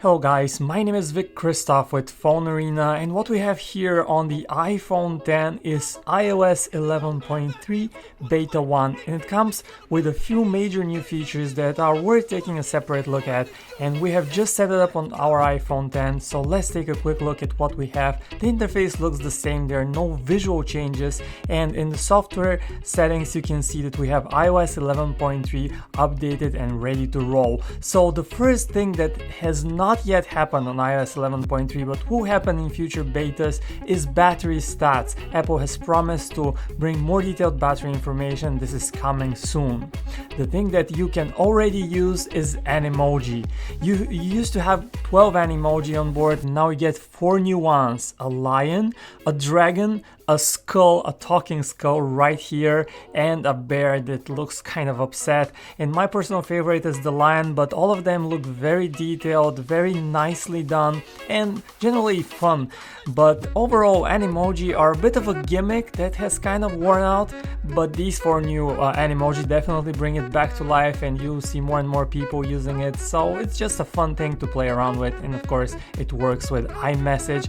Hello guys, my name is Vic Christoph with PhoneArena, and what we have here on the iPhone X is iOS 11.3 Beta 1, and it comes with a few major new features that are worth taking a separate look at, and we have just set it up on our iPhone X, so let's take a quick look at what we have. The interface looks the same, there are no visual changes, and in the software settings you can see that we have iOS 11.3 updated and ready to roll. So the first thing that has not yet happened on iOS 11.3 but will happen in future betas is battery stats. Apple has promised to bring more detailed battery information. This is coming soon. The thing that you can already use is an emoji. You used to have 12 Animoji on board, and now you get 4 new ones: a lion, a dragon, a skull, a talking skull right here, and a bear that looks kind of upset. And my personal favorite is the lion, but all of them look very detailed, very nicely done, and generally fun. But overall, Animoji are a bit of a gimmick that has kind of worn out, but these 4 new Animoji definitely bring it back to life, and you'll see more and more people using it, so it's just a fun thing to play around with, and of course it works with iMessage.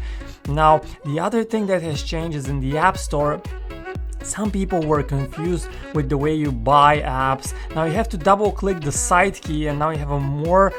Now, the other thing that has changed is in the App Store. Some people were confused with the way you buy apps. Now you have to double click the side key, and now you have a more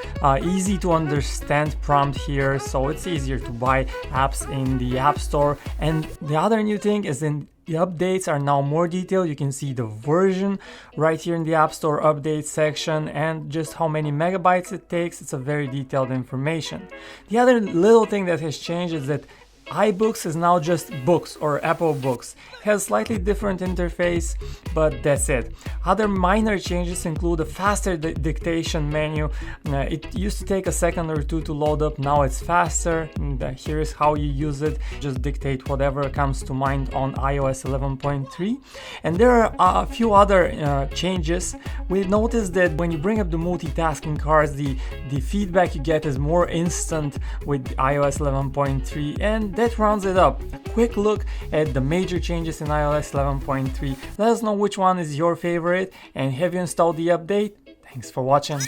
easy to understand prompt here, so it's easier to buy apps in the App Store. And the other new thing is in the updates are now more detailed. You can see the version right here in the App Store update section and just how many megabytes it takes. It's a very detailed information. The other little thing that has changed is that iBooks is now just Books or Apple Books. It has slightly different interface, but that's it. Other minor changes include a faster dictation menu. It used to take a second or two to load up, now it's faster. And here's how you use it. Just dictate whatever comes to mind on iOS 11.3. And there are a few other changes. We noticed that when you bring up the multitasking cards, the feedback you get is more instant with iOS 11.3, and that rounds it up. A quick look at the major changes in iOS 11.3. Let us know which one is your favorite, and have you installed the update? Thanks for watching.